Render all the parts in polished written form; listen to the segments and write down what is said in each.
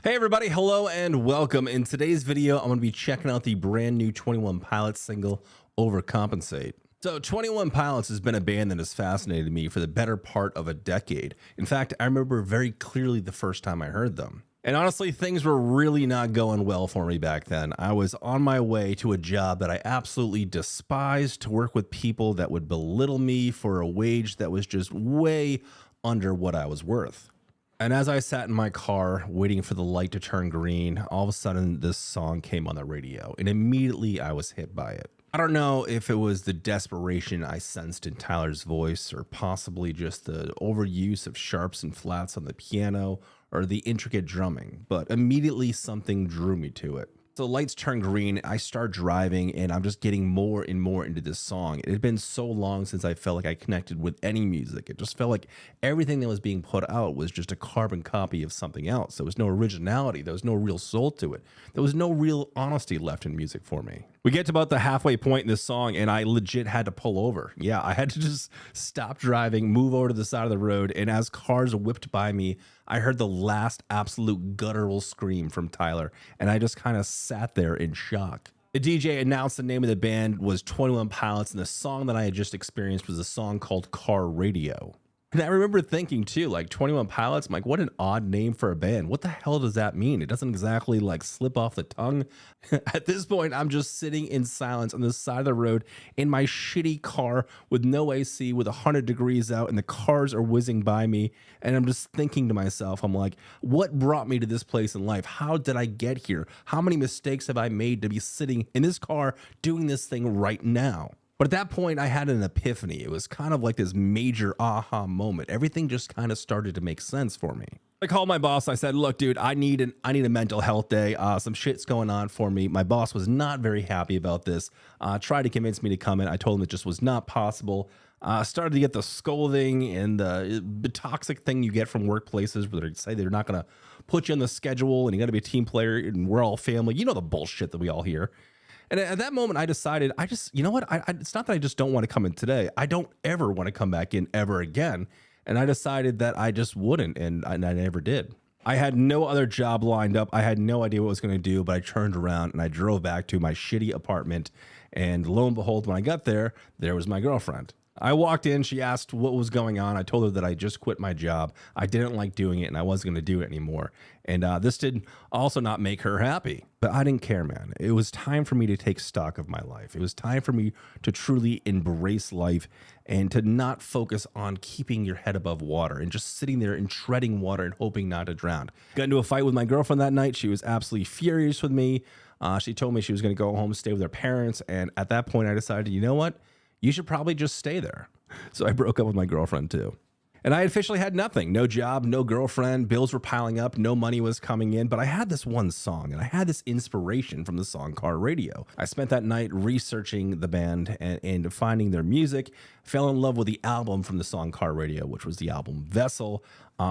Hey everybody, hello and welcome. In today's video, I'm going to be checking out the brand new 21 Pilots single, Overcompensate. So 21 Pilots has been a band that has fascinated me for the better part of a decade. In fact, I remember very clearly the first time I heard them. And honestly, things were really not going well for me back then. I was on my way to a job that I absolutely despised, to work with people that would belittle me for a wage that was just way under what I was worth. And as I sat in my car waiting for the light to turn green, all of a sudden this song came on the radio, and immediately I was hit by it. I don't know if it was the desperation I sensed in Tyler's voice, or possibly just the overuse of sharps and flats on the piano, or the intricate drumming, but immediately something drew me to it. So lights turn green, I start driving, and I'm just getting more and more into this song. It had been so long since I felt like I connected with any music. It just felt like everything that was being put out was just a carbon copy of something else. There was no originality. There was no real soul to it. There was no real honesty left in music for me. We get to about the halfway point in this song, and I legit had to pull over. Yeah, I had to just stop driving, move over to the side of the road, and as cars whipped by me, I heard the last absolute guttural scream from Tyler, and I just kind of sat there in shock. The DJ announced the name of the band was 21 Pilots, and the song that I had just experienced was a song called Car Radio. And I remember thinking too, like 21 Pilots, I'm like, what an odd name for a band. What the hell does that mean? It doesn't exactly like slip off the tongue. At this point, I'm just sitting in silence on the side of the road in my shitty car with no AC, with 100 degrees out, and the cars are whizzing by me. And I'm just thinking to myself, I'm like, what brought me to this place in life? How did I get here? How many mistakes have I made to be sitting in this car doing this thing right now? But at that point, I had an epiphany. It was kind of like this major aha moment. Everything just kind of started to make sense for me. I called my boss. I said, look, dude, I need a mental health day. Some shit's going on for me. My boss was not very happy about this. Tried to convince me to come in. I told him it just was not possible. Started to get the scolding and the toxic thing you get from workplaces where they say they're not going to put you on the schedule and you got to be a team player and we're all family. You know the bullshit that we all hear. And at that moment, I decided, you know what? It's not that I just don't want to come in today. I don't ever want to come back in ever again. And I decided that I just wouldn't, and I never did. I had no other job lined up. I had no idea what I was going to do, but I turned around and I drove back to my shitty apartment. And lo and behold, when I got there, there was my girlfriend. I walked in, she asked what was going on. I told her that I just quit my job. I didn't like doing it and I wasn't going to do it anymore. And this did also not make her happy, but I didn't care, man. It was time for me to take stock of my life. It was time for me to truly embrace life and to not focus on keeping your head above water and just sitting there and treading water and hoping not to drown. Got into a fight with my girlfriend that night. She was absolutely furious with me. She told me she was going to go home, stay with her parents. And at that point I decided, you know what? You should probably just stay there. So I broke up with my girlfriend too. And I officially had nothing, no job, no girlfriend, bills were piling up, no money was coming in, but I had this one song and I had this inspiration from the song Car Radio. I spent that night researching the band and finding their music, fell in love with the album from the song Car Radio, which was the album Vessel,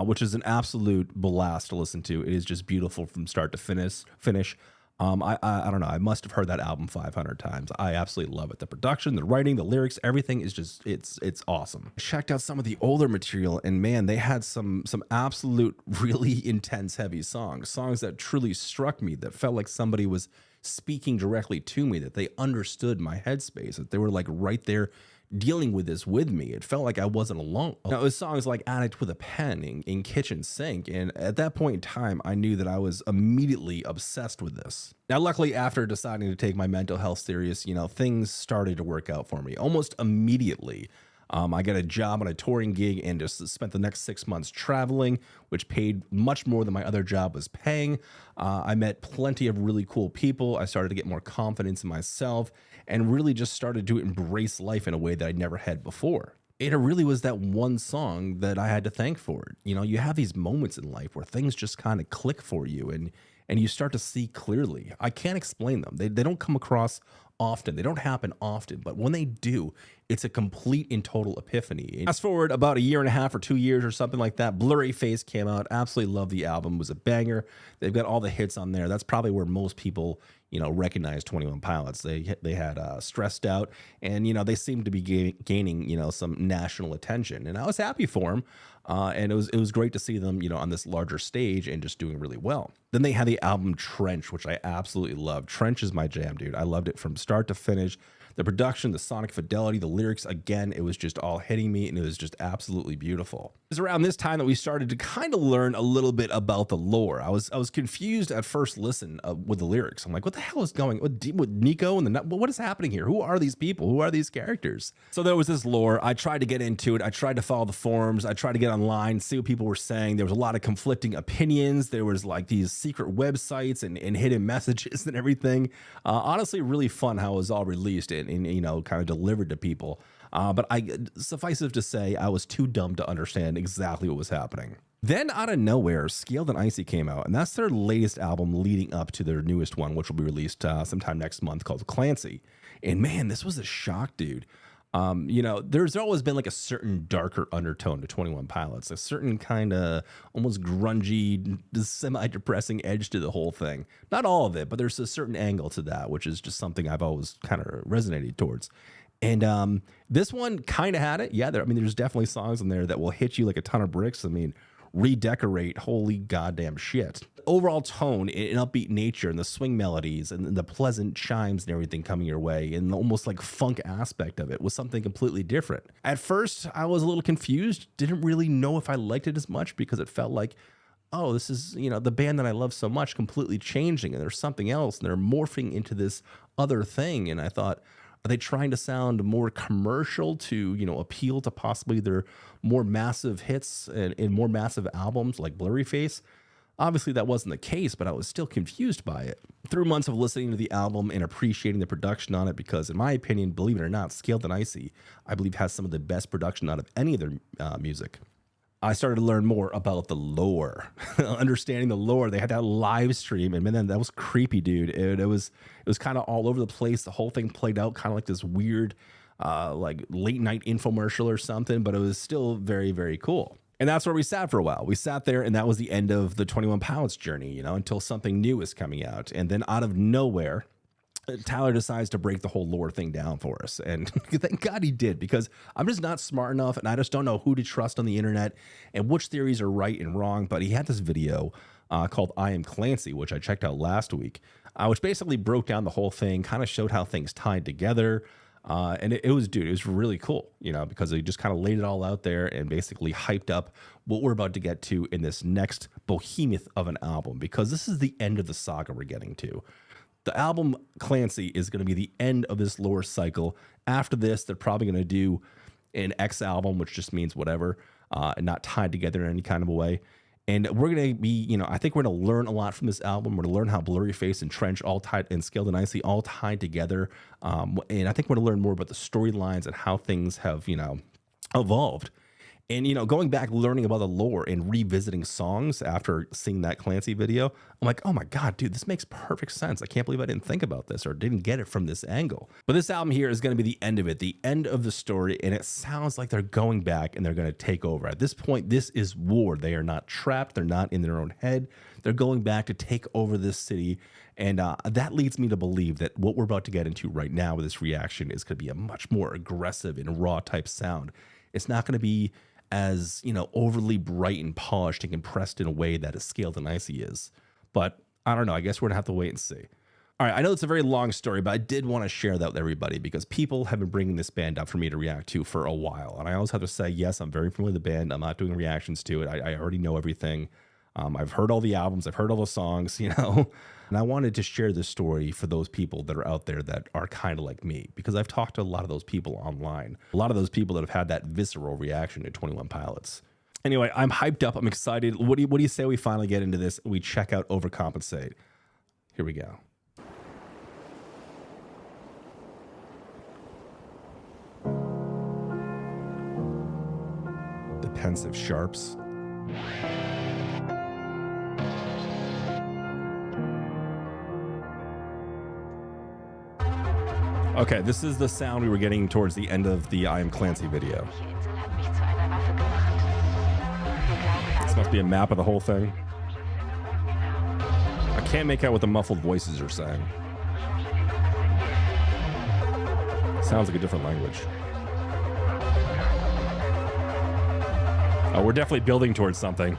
which is an absolute blast to listen to. It is just beautiful from start to finish. I don't know. I must have heard that album 500 times. I absolutely love it. The production, the writing, the lyrics, everything is just, it's awesome. I checked out some of the older material and man, they had some absolute really intense, heavy songs that truly struck me, that felt like somebody was speaking directly to me, that they understood my headspace, that they were like right there dealing with this with me. It felt like I wasn't alone. Now, it was songs like Addict with a Pen, in Kitchen Sink, and at that point in time, I knew that I was immediately obsessed with this. Now, luckily, after deciding to take my mental health serious, things started to work out for me almost immediately. I got a job on a touring gig and just spent the next 6 months traveling, which paid much more than my other job was paying. I met plenty of really cool people. I started to get more confidence in myself and really just started to embrace life in a way that I never had before. It really was that one song that I had to thank for it. You have these moments in life where things just kind of click for you and you start to see clearly. I can't explain them. They don't come across often. They don't happen often, but when they do, it's a complete and total epiphany. Fast forward about a year and a half or 2 years or something like that, Blurry Face came out. Absolutely love the album. It was a banger. They've got all the hits on there. That's probably where most people, recognize 21 Pilots. They had Stressed Out, and they seemed to be gaining some national attention, and I was happy for them. And it was great to see them, you know, on this larger stage and just doing really well. Then they had the album Trench, which I absolutely love. Trench is my jam, dude. I loved it from start to finish. The production, the sonic fidelity, the lyrics, again, it was just all hitting me, and it was just absolutely beautiful. It was around this time that we started to kind of learn a little bit about the lore. I was confused at first listen with the lyrics. I'm like, what the hell is going with Nico and what is happening here? Who are these people? Who are these characters? So there was this lore. I tried to get into it. I tried to follow the forums. I tried to get online, see what people were saying. There was a lot of conflicting opinions. There was like these secret websites and hidden messages and everything. Honestly, really fun how it was all released and you know, kind of delivered to people. But suffice it to say, I was too dumb to understand exactly what was happening. Then out of nowhere, Scaled and Icy came out, and that's their latest album leading up to their newest one, which will be released sometime next month, called Clancy. And man, this was a shock, dude. You know, there's always been like a certain darker undertone to 21 Pilots, a certain kind of almost grungy, semi-depressing edge to the whole thing. Not all of it, but there's a certain angle to that, which is just something I've always kind of resonated towards. And this one kind of had it. Yeah, I mean, there's definitely songs in there that will hit you like a ton of bricks. I mean, Redecorate, holy goddamn shit. Overall tone and upbeat nature and the swing melodies and the pleasant chimes and everything coming your way and the almost like funk aspect of it was something completely different. At first, I was a little confused, didn't really know if I liked it as much because it felt like, oh, this is, you know, the band that I love so much completely changing and there's something else and they're morphing into this other thing. And I thought, are they trying to sound more commercial to, you know, appeal to possibly their more massive hits and more massive albums like Blurryface? Obviously, that wasn't the case, but I was still confused by it. Through months of listening to the album and appreciating the production on it, because in my opinion, believe it or not, Scaled and Icy, I believe, has some of the best production out of any of their music. I started to learn more about the lore, understanding the lore. They had that live stream, and man, that was creepy, dude. It was kind of all over the place. The whole thing played out kind of like this weird, like late night infomercial or something, but it was still very, very cool. And that's where we sat for a while. We sat there, and that was the end of the 21 Pilots journey, you know, until something new is coming out. And then out of nowhere, Tyler decides to break the whole lore thing down for us. And thank God he did, because I'm just not smart enough and I just don't know who to trust on the internet and which theories are right and wrong. But he had this video called I Am Clancy, which I checked out last week, which basically broke down the whole thing, kind of showed how things tied together. And it was really cool, you know, because he just kind of laid it all out there and basically hyped up what we're about to get to in this next behemoth of an album, because this is the end of the saga we're getting to. The album Clancy is going to be the end of this lore cycle. After this, they're probably going to do an X album, which just means whatever, and not tied together in any kind of a way. And we're going to be, you know, I think we're going to learn a lot from this album. We're going to learn how Blurryface and Trench all tied and Scaled and Icy all tied together. And I think we're going to learn more about the storylines and how things have, you know, evolved. And, you know, going back, learning about the lore and revisiting songs after seeing that Clancy video, I'm like, oh my God, dude, this makes perfect sense. I can't believe I didn't think about this or didn't get it from this angle. But this album here is going to be the end of it, the end of the story. And it sounds like they're going back and they're going to take over. At this point, this is war. They are not trapped. They're not in their own head. They're going back to take over this city. And that leads me to believe that what we're about to get into right now with this reaction is going to be a much more aggressive and raw type sound. It's not going to be as, you know, overly bright and polished and compressed in a way that a Scaled and Icy is. But I don't know. I guess we're gonna have to wait and see. All right, I know it's a very long story, but I did want to share that with everybody because people have been bringing this band up for me to react to for a while. And I always have to say, yes, I'm very familiar with the band. I'm not doing reactions to it. I already know everything. I've heard all the albums. I've heard all the songs, you know. And I wanted to share this story for those people that are out there that are kind of like me, because I've talked to a lot of those people online, a lot of those people that have had that visceral reaction to 21 Pilots. Anyway, I'm hyped up. I'm excited. What do you say we finally get into this? We check out Overcompensate. Here we go. The pensive sharps. Okay, this is the sound we were getting towards the end of the I Am Clancy video. This must be a map of the whole thing. I can't make out what the muffled voices are saying. Sounds like a different language. Oh, we're definitely building towards something.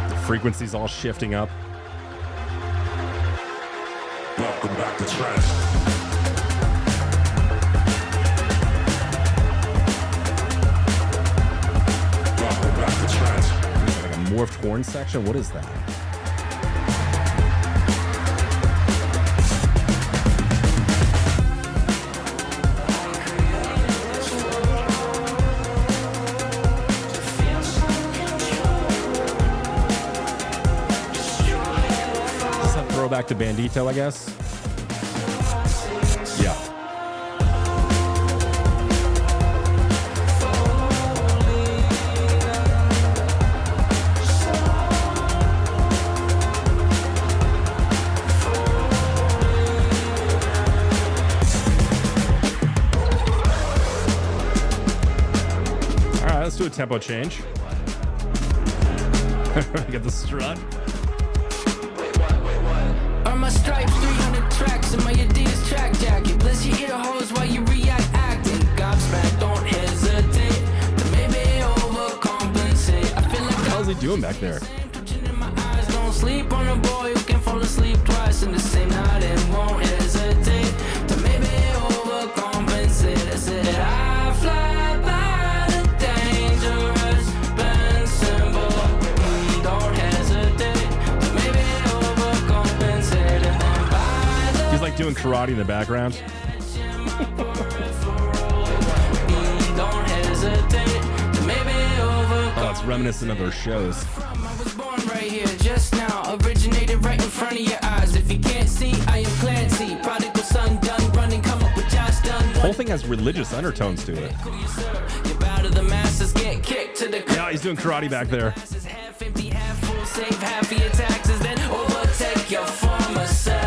The frequency's all shifting up. Welcome back to Trent. Welcome back to Trent. Like a morphed horn section? What is that? Back to Bandito, I guess. Yeah. All right, let's do a tempo change. Get the strut. My stripes, 300 tracks in my Adidas track jacket. Bless your ear holes while you react acting. Gobsmacked, don't hesitate to maybe overcompensate. I feel like how's he doing back there? In my eyes, don't sleep on a boy who can fall asleep twice in the same night and won't hesitate to maybe overcompensate. I said I fly by the dangerous bend symbol. Don't hesitate to maybe overcompensate. He's like doing karate in the background. Oh, it's reminiscent of those shows. I was born right here just now, originated right in front of your eyes. If you can't see, I am Clancy, prodigal son, done running, come up with Josh done. The whole thing has religious undertones to it. You're bow to the masses, get kicked to the yeah, he's doing karate back there. Half empty, half full, save half of your taxes, then overtake your former self.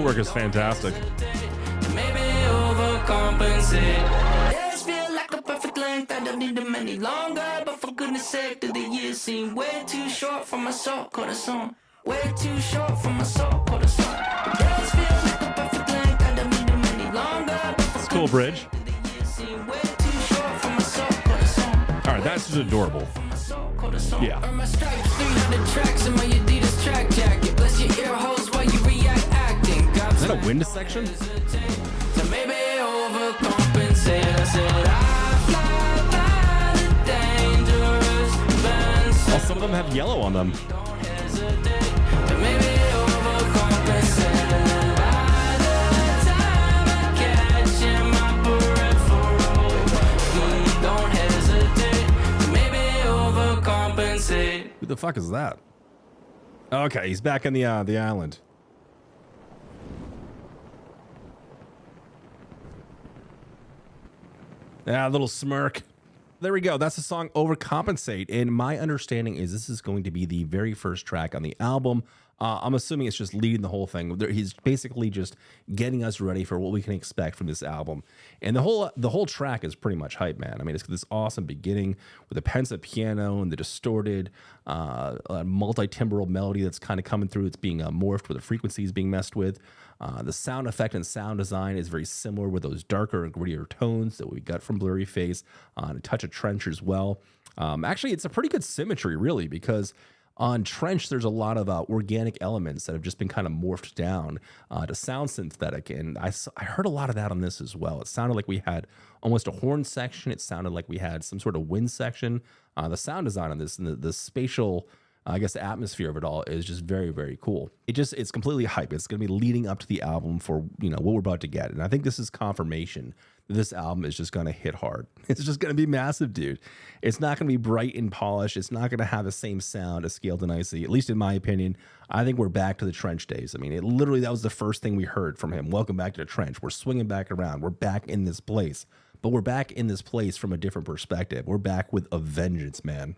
Work is fantastic. Maybe overcompensate. Days feel like a perfect length. I don't need them any longer, but for goodness sake, do the years seem way too short for my soul, corazón? Way too short for my soul, corazón. Days feel like a perfect length. I don't need them any longer. It's a cool bridge. All right, that's just adorable. Yeah. My stripes, 300 tracks in my Adidas track jacket. Bless your ear holes while you react acting. Is that a wind section? To maybe overcompensate. I said I fly by the dangerous bands. Well, some of them have yellow on them. Don't hesitate to maybe overcompensate. And then by the time I catch in my peripheral, don't hesitate to maybe overcompensate. Who the fuck is that? Okay, he's back in the island. Yeah, a little smirk. There we go. That's the song Overcompensate. And my understanding is this is going to be the very first track on the album. I'm assuming it's just leading the whole thing. He's basically just getting us ready for what we can expect from this album. And the whole track is pretty much hype, man. I mean, it's this awesome beginning with the pensive piano and the distorted multi-timbral melody that's kind of coming through. It's being morphed where the frequency is being messed with. The sound effect and sound design is very similar with those darker and grittier tones that we got from Blurry Face, and a touch of Trench as well. Actually, it's a pretty good symmetry, really, because on Trench, there's a lot of organic elements that have just been kind of morphed down to sound synthetic, and I heard a lot of that on this as well. It sounded like we had almost a horn section. It sounded like we had some sort of wind section. The sound design on this and the spatial, I guess, the atmosphere of it all is just very, very cool. It's completely hype. It's going to be leading up to the album for, what we're about to get. And I think this is confirmation that this album is just going to hit hard. It's just going to be massive, dude. It's not going to be bright and polished. It's not going to have the same sound as Scaled and Icy, at least in my opinion. I think we're back to the Trench days. I mean, that was the first thing we heard from him. Welcome back to the Trench. We're swinging back around. We're back in this place. But we're back in this place from a different perspective. We're back with a vengeance, man.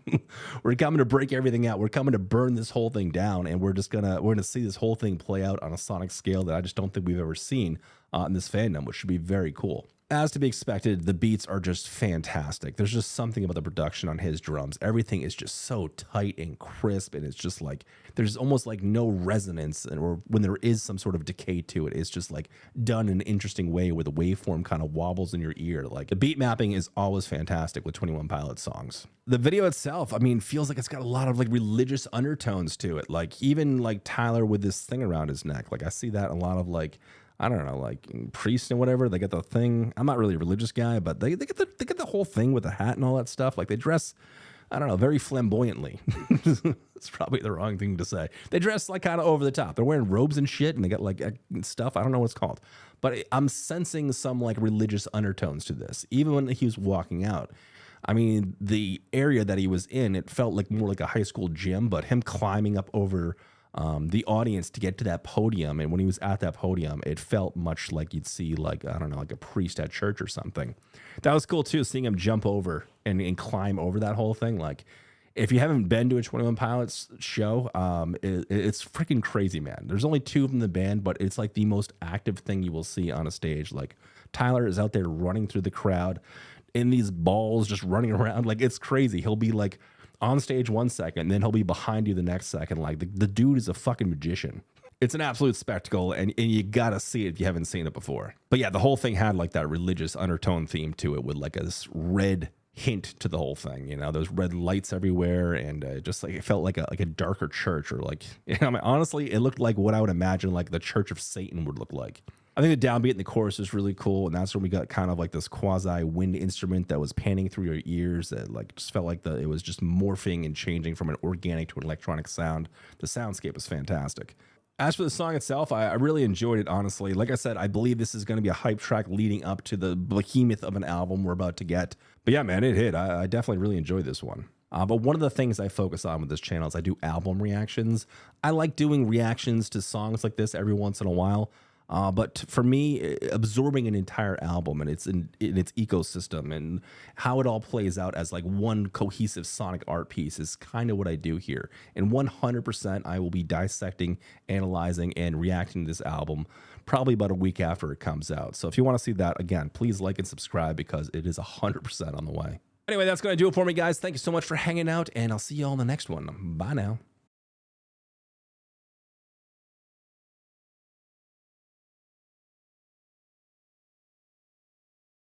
We're coming to break everything out. We're coming to burn this whole thing down, and we're gonna see this whole thing play out on a sonic scale that I just don't think we've ever seen in this fandom, which should be very cool. As to be expected, the beats are just fantastic. There's just something about the production on his drums. Everything is just so tight and crisp, and it's just like there's almost like no resonance, or when there is some sort of decay to it, it's just like done in an interesting way where the waveform kind of wobbles in your ear. Like the beat mapping is always fantastic with 21 Pilots songs. The video itself, I mean, feels like it's got a lot of like religious undertones to it. Like even like Tyler with this thing around his neck. Like I see that in a lot of like, I don't know, like priests and whatever. They get the thing. I'm not really a religious guy, but they get the whole thing with the hat and all that stuff. Like they dress, I don't know, very flamboyantly. It's probably the wrong thing to say. They dress like kind of over the top. They're wearing robes and shit, and they got like stuff. I don't know what it's called, but I'm sensing some like religious undertones to this. Even when he was walking out, I mean, the area that he was in, it felt like more like a high school gym. But him climbing up over the audience to get to that podium, and when he was at that podium, it felt much like you'd see like, I don't know, like a priest at church or something. That was cool too, seeing him jump over and climb over that whole thing. Like if you haven't been to a 21 Pilots show, it's freaking crazy, man. There's only 2 of them in the band, but it's like the most active thing you will see on a stage. Like Tyler is out there running through the crowd in these balls, just running around. Like it's crazy. He'll be like on stage 1 second, then he'll be behind you the next second. Like the dude is a fucking magician. It's an absolute spectacle, and you gotta see it if you haven't seen it before. But yeah, the whole thing had like that religious undertone theme to it with like this red hint to the whole thing. You know, those red lights everywhere, and just like it felt like a darker church, or like, you know, I mean, honestly, it looked like what I would imagine like the Church of Satan would look like. I think the downbeat in the chorus is really cool, and that's when we got kind of like this quasi wind instrument that was panning through your ears that like just felt like it was just morphing and changing from an organic to an electronic sound. The soundscape was fantastic. As for the song itself, I really enjoyed it, honestly. Like I said, I believe this is going to be a hype track leading up to the behemoth of an album we're about to get. But yeah, man, it hit. I definitely really enjoyed this one. But one of the things I focus on with this channel is I do album reactions. I like doing reactions to songs like this every once in a while. But for me, absorbing an entire album and it's in its ecosystem and how it all plays out as like one cohesive sonic art piece is kind of what I do here. And 100% I will be dissecting, analyzing, and reacting to this album probably about a week after it comes out. So if you want to see that, again, please like and subscribe because it is 100% on the way. Anyway, that's going to do it for me, guys. Thank you so much for hanging out, and I'll see you all in the next one. Bye now.